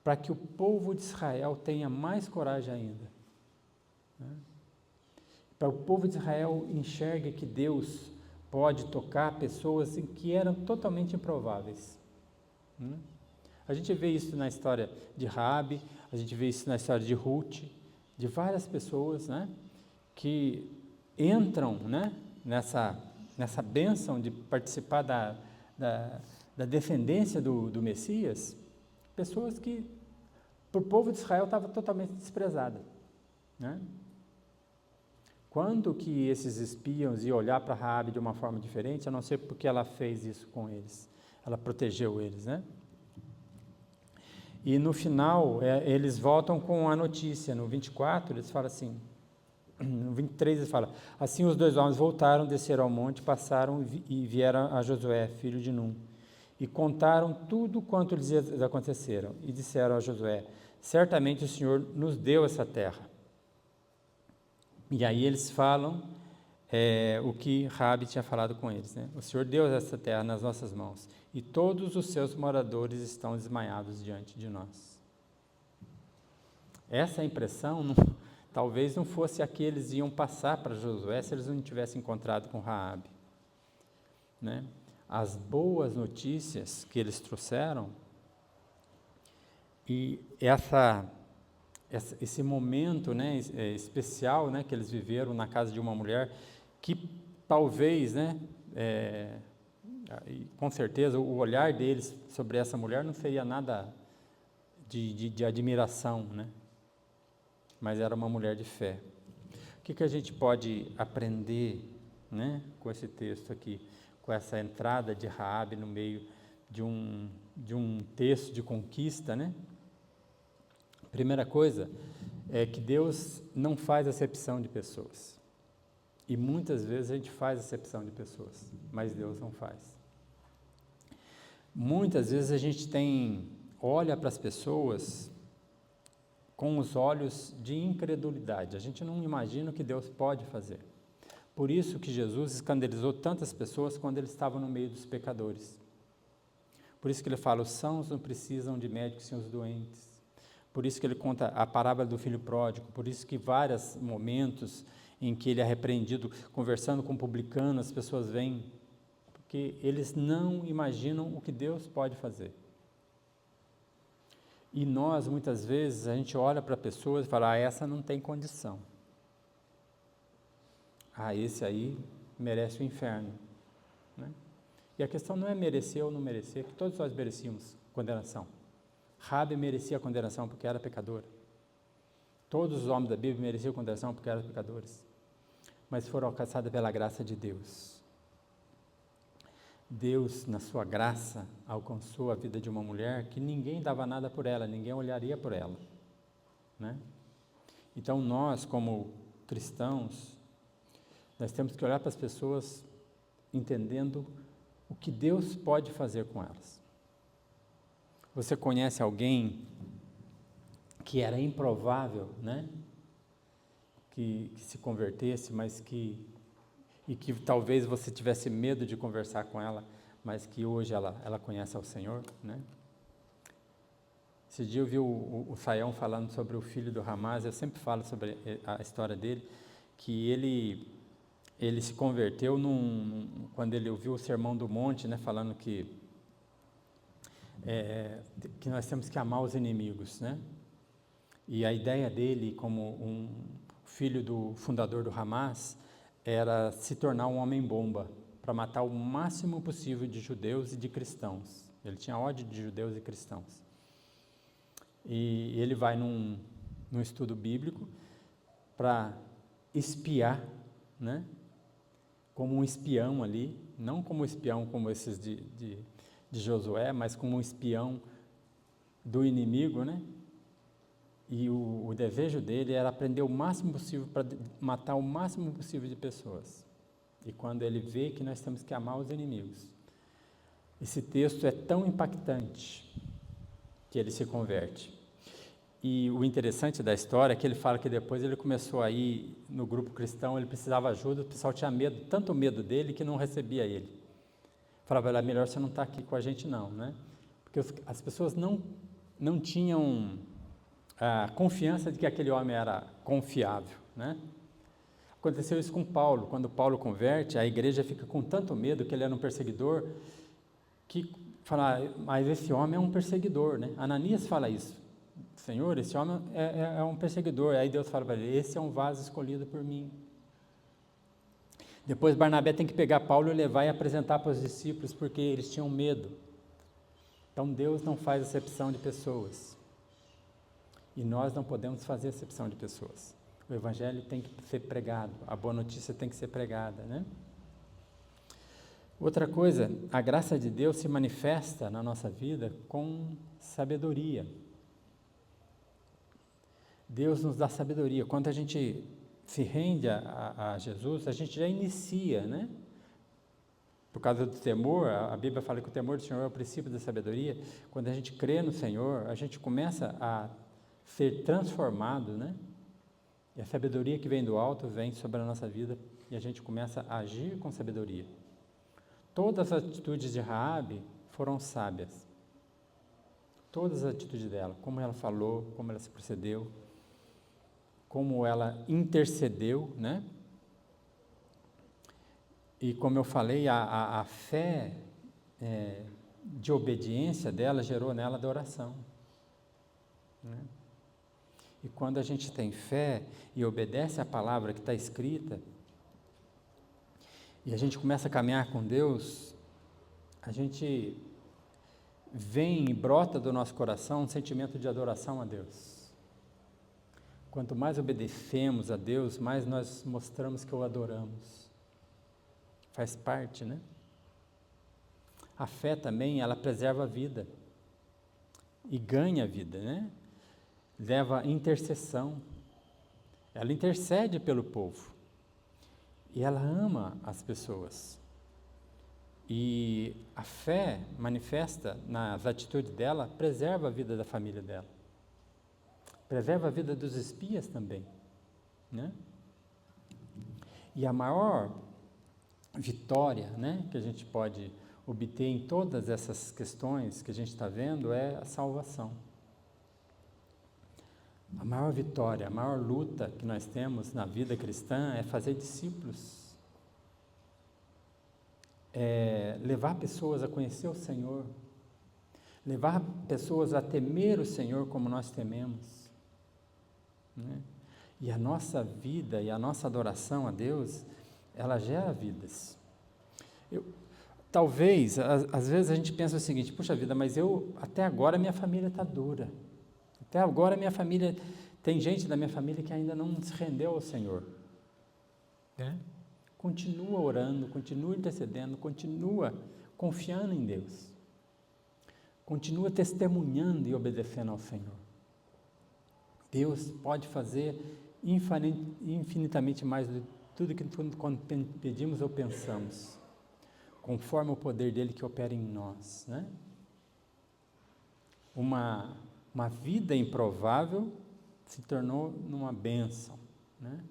para que o povo de Israel tenha mais coragem ainda Para o povo de Israel enxerga que Deus pode tocar pessoas que eram totalmente improváveis. A gente vê isso na história de Raabe, a gente vê isso na história de Ruth, de várias pessoas, né, que entram, né, nessa bênção de participar da descendência do Messias, pessoas que, para o povo de Israel, estavam totalmente desprezadas. Né? Quando que esses espiões iam olhar para Raabe de uma forma diferente, eu não sei porque ela fez isso com eles, ela protegeu eles, né? E no final, eles voltam com a notícia, no 24, eles falam assim, no 23 ele fala, assim os 2 homens voltaram, desceram ao monte, passaram e vieram a Josué, filho de Num, e contaram tudo quanto lhes aconteceram, e disseram a Josué, certamente o Senhor nos deu essa terra. E aí eles falam o que Raabe tinha falado com eles, né? O Senhor deu essa terra nas nossas mãos, e todos os seus moradores estão desmaiados diante de nós. Essa impressão talvez não fosse a que eles iam passar para Josué se eles não tivessem encontrado com Raabe, né? As boas notícias que eles trouxeram e esse momento, né, especial, né, que eles viveram na casa de uma mulher, que talvez, né, com certeza, o olhar deles sobre essa mulher não seria nada de admiração, né, mas era uma mulher de fé. O que a gente pode aprender, né, com esse texto aqui, com essa entrada de Raabe no meio de um texto de conquista, né? Primeira coisa é que Deus não faz acepção de pessoas. E muitas vezes a gente faz acepção de pessoas, mas Deus não faz. Muitas vezes a gente olha para as pessoas com os olhos de incredulidade. A gente não imagina o que Deus pode fazer. Por isso que Jesus escandalizou tantas pessoas quando ele estava no meio dos pecadores. Por isso que ele fala, os sãos não precisam de médicos, sim os doentes. Por isso que ele conta a parábola do filho pródigo, por isso que vários momentos em que ele é repreendido, conversando com o publicano, as pessoas vêm, porque eles não imaginam o que Deus pode fazer. E nós, muitas vezes, a gente olha para pessoas e fala, essa não tem condição. Esse aí merece o inferno. Né? E a questão não é merecer ou não merecer, porque todos nós merecíamos condenação. Raabe merecia condenação porque era pecador. Todos os homens da Bíblia mereciam condenação porque eram pecadores. Mas foram alcançados pela graça de Deus. Deus, na sua graça, alcançou a vida de uma mulher que ninguém dava nada por ela, ninguém olharia por ela. Né? Então nós, como cristãos, nós temos que olhar para as pessoas entendendo o que Deus pode fazer com elas. Você conhece alguém que era improvável, né? Que se convertesse, mas que talvez você tivesse medo de conversar com ela, mas que hoje ela conhece ao Senhor, né? Esse dia eu vi o Saião falando sobre o filho do Hamas, eu sempre falo sobre a história dele, que ele se converteu quando ele ouviu o Sermão do Monte, né? Falando que nós temos que amar os inimigos, né? E a ideia dele, como um filho do fundador do Hamas, era se tornar um homem-bomba, para matar o máximo possível de judeus e de cristãos. Ele tinha ódio de judeus e cristãos. E ele vai num estudo bíblico para espiar, né? Como um espião ali, não como um espião como esses de Josué, mas como um espião do inimigo, né? E o desejo dele era aprender o máximo possível para matar o máximo possível de pessoas. E quando ele vê que nós temos que amar os inimigos, esse texto é tão impactante que ele se converte. E o interessante da história é que ele fala que depois ele começou a ir no grupo cristão, ele precisava de ajuda, o pessoal tinha medo, tanto medo dele que não recebia ele. Falava, é melhor você não estar aqui com a gente não, né? Porque as pessoas não tinham a confiança de que aquele homem era confiável, né? Aconteceu isso com Paulo. Quando Paulo converte, a igreja fica com tanto medo que ele era um perseguidor, que fala, mas esse homem é um perseguidor, né? Ananias fala isso. Senhor, esse homem é um perseguidor. Aí Deus fala para ele, esse é um vaso escolhido por mim. Depois Barnabé tem que pegar Paulo e levar e apresentar para os discípulos, porque eles tinham medo. Então Deus não faz acepção de pessoas. E nós não podemos fazer acepção de pessoas. O evangelho tem que ser pregado, a boa notícia tem que ser pregada, né? Outra coisa, a graça de Deus se manifesta na nossa vida com sabedoria. Deus nos dá sabedoria. Quando a gente se rende a Jesus, a gente já inicia, né? Por causa do temor, a Bíblia fala que o temor do Senhor é o princípio da sabedoria. Quando a gente crê no Senhor, a gente começa a ser transformado, né? E a sabedoria que vem do alto vem sobre a nossa vida e a gente começa a agir com sabedoria. Todas as atitudes de Raabe foram sábias. Todas as atitudes dela, como ela falou, como ela se procedeu, como ela intercedeu, né? E como eu falei, a fé de obediência dela gerou nela adoração, né? E quando a gente tem fé e obedece à palavra que está escrita, e a gente começa a caminhar com Deus, a gente vem e brota do nosso coração um sentimento de adoração a Deus. Quanto mais obedecemos a Deus, mais nós mostramos que o adoramos. Faz parte, né? A fé também, ela preserva a vida e ganha a vida, né? Leva intercessão. Ela intercede pelo povo e ela ama as pessoas. E a fé manifesta nas atitudes dela, preserva a vida da família dela. Preserva a vida dos espias também, né? E a maior vitória, né, que a gente pode obter em todas essas questões que a gente está vendo é a salvação. A maior vitória, a maior luta que nós temos na vida cristã é fazer discípulos. É levar pessoas a conhecer o Senhor. Levar pessoas a temer o Senhor como nós tememos, né? E a nossa vida e a nossa adoração a Deus, ela gera vidas. Talvez, às vezes a gente pensa o seguinte, puxa vida, mas até agora minha família está dura. Até agora minha família, tem gente da minha família que ainda não se rendeu ao Senhor, né? Continua orando, continua intercedendo, continua confiando em Deus. Continua testemunhando e obedecendo ao Senhor. Deus pode fazer infinitamente mais de tudo que quando pedimos ou pensamos, conforme o poder dele que opera em nós, né? Uma vida improvável se tornou numa bênção, né?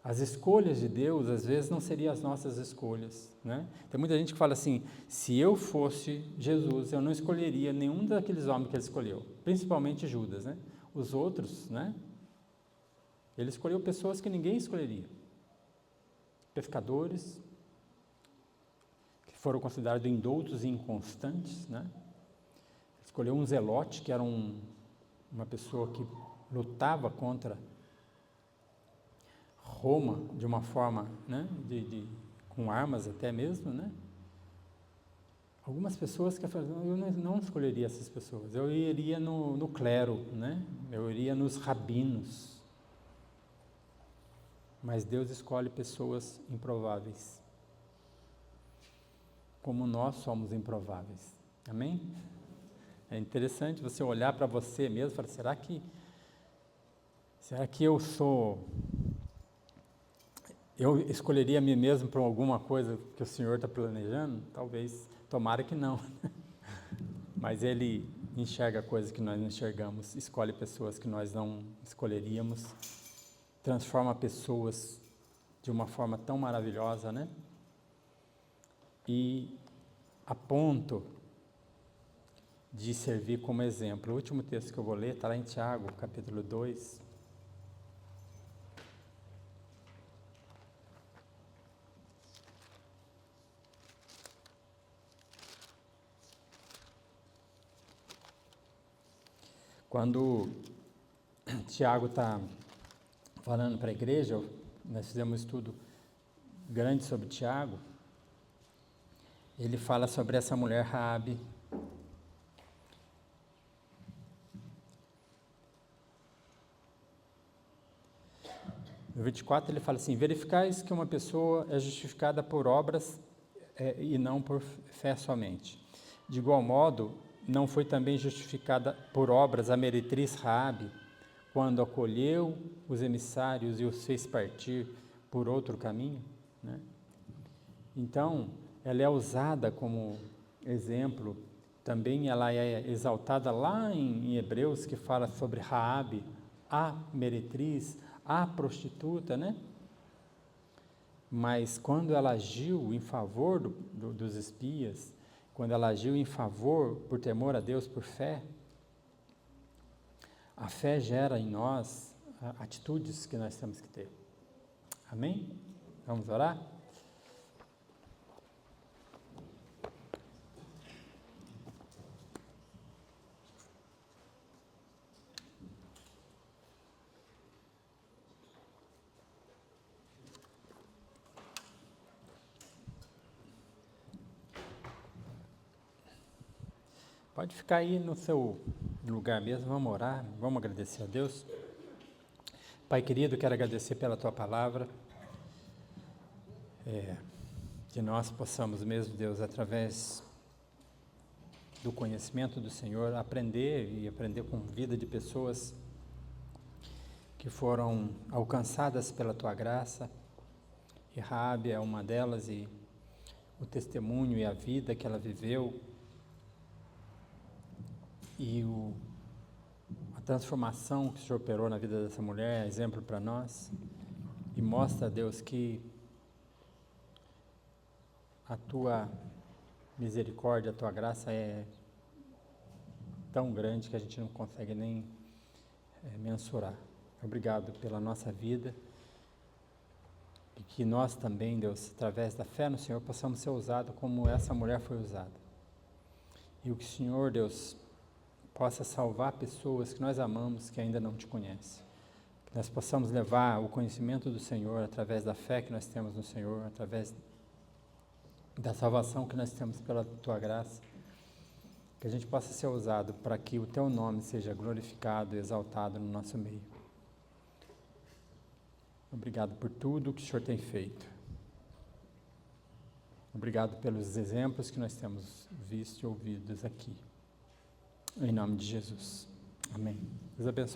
As escolhas de Deus, às vezes, não seriam as nossas escolhas, né? Tem muita gente que fala assim, se eu fosse Jesus, eu não escolheria nenhum daqueles homens que ele escolheu, principalmente Judas, né? Os outros, né? Ele escolheu pessoas que ninguém escolheria. Pescadores, que foram considerados indoutos e inconstantes, né? Escolheu um zelote, que era uma pessoa que lutava contra Roma de uma forma, né? Com armas até mesmo, né? Algumas pessoas que falam, eu não escolheria essas pessoas, eu iria no clero, né? Eu iria nos rabinos. Mas Deus escolhe pessoas improváveis, como nós somos improváveis. Amém? É interessante você olhar para você mesmo e falar, será que eu escolheria a mim mesmo para alguma coisa que o Senhor está planejando? Talvez, tomara que não. Mas Ele enxerga coisas que nós não enxergamos, escolhe pessoas que nós não escolheríamos, transforma pessoas de uma forma tão maravilhosa, né? E a ponto de servir como exemplo. O último texto que eu vou ler está lá em Tiago, capítulo 2. Quando Tiago está falando para a igreja, nós fizemos um estudo grande sobre Tiago, ele fala sobre essa mulher Raabe. No 24 ele fala assim: verificais que uma pessoa é justificada por obras e não por fé somente. De igual modo, não foi também justificada por obras a meretriz Raabe, quando acolheu os emissários e os fez partir por outro caminho, né? Então, ela é usada como exemplo, também ela é exaltada lá em Hebreus, que fala sobre Raabe, a meretriz, a prostituta, né? Mas quando ela agiu em favor dos espias, quando ela agiu em favor, por temor a Deus, por fé, a fé gera em nós atitudes que nós temos que ter. Amém? Vamos orar? Pode ficar aí no seu lugar mesmo, vamos orar, vamos agradecer a Deus. Pai querido, quero agradecer pela Tua palavra, que nós possamos mesmo, Deus, através do conhecimento do Senhor, aprender com a vida de pessoas que foram alcançadas pela Tua graça, e Raabe é uma delas, e o testemunho e a vida que ela viveu, e a transformação que o Senhor operou na vida dessa mulher é exemplo para nós, e mostra, Deus, que a Tua misericórdia, a Tua graça é tão grande que a gente não consegue nem mensurar. Obrigado pela nossa vida, e que nós também, Deus, através da fé no Senhor, possamos ser usados como essa mulher foi usada. E o que o Senhor, Deus, possa salvar pessoas que nós amamos, que ainda não Te conhecem. Que nós possamos levar o conhecimento do Senhor, através da fé que nós temos no Senhor, através da salvação que nós temos pela Tua graça, que a gente possa ser usado para que o Teu nome seja glorificado e exaltado no nosso meio. Obrigado por tudo que o Senhor tem feito. Obrigado pelos exemplos que nós temos visto e ouvidos aqui. Em nome de Jesus. Amém. Deus abençoe.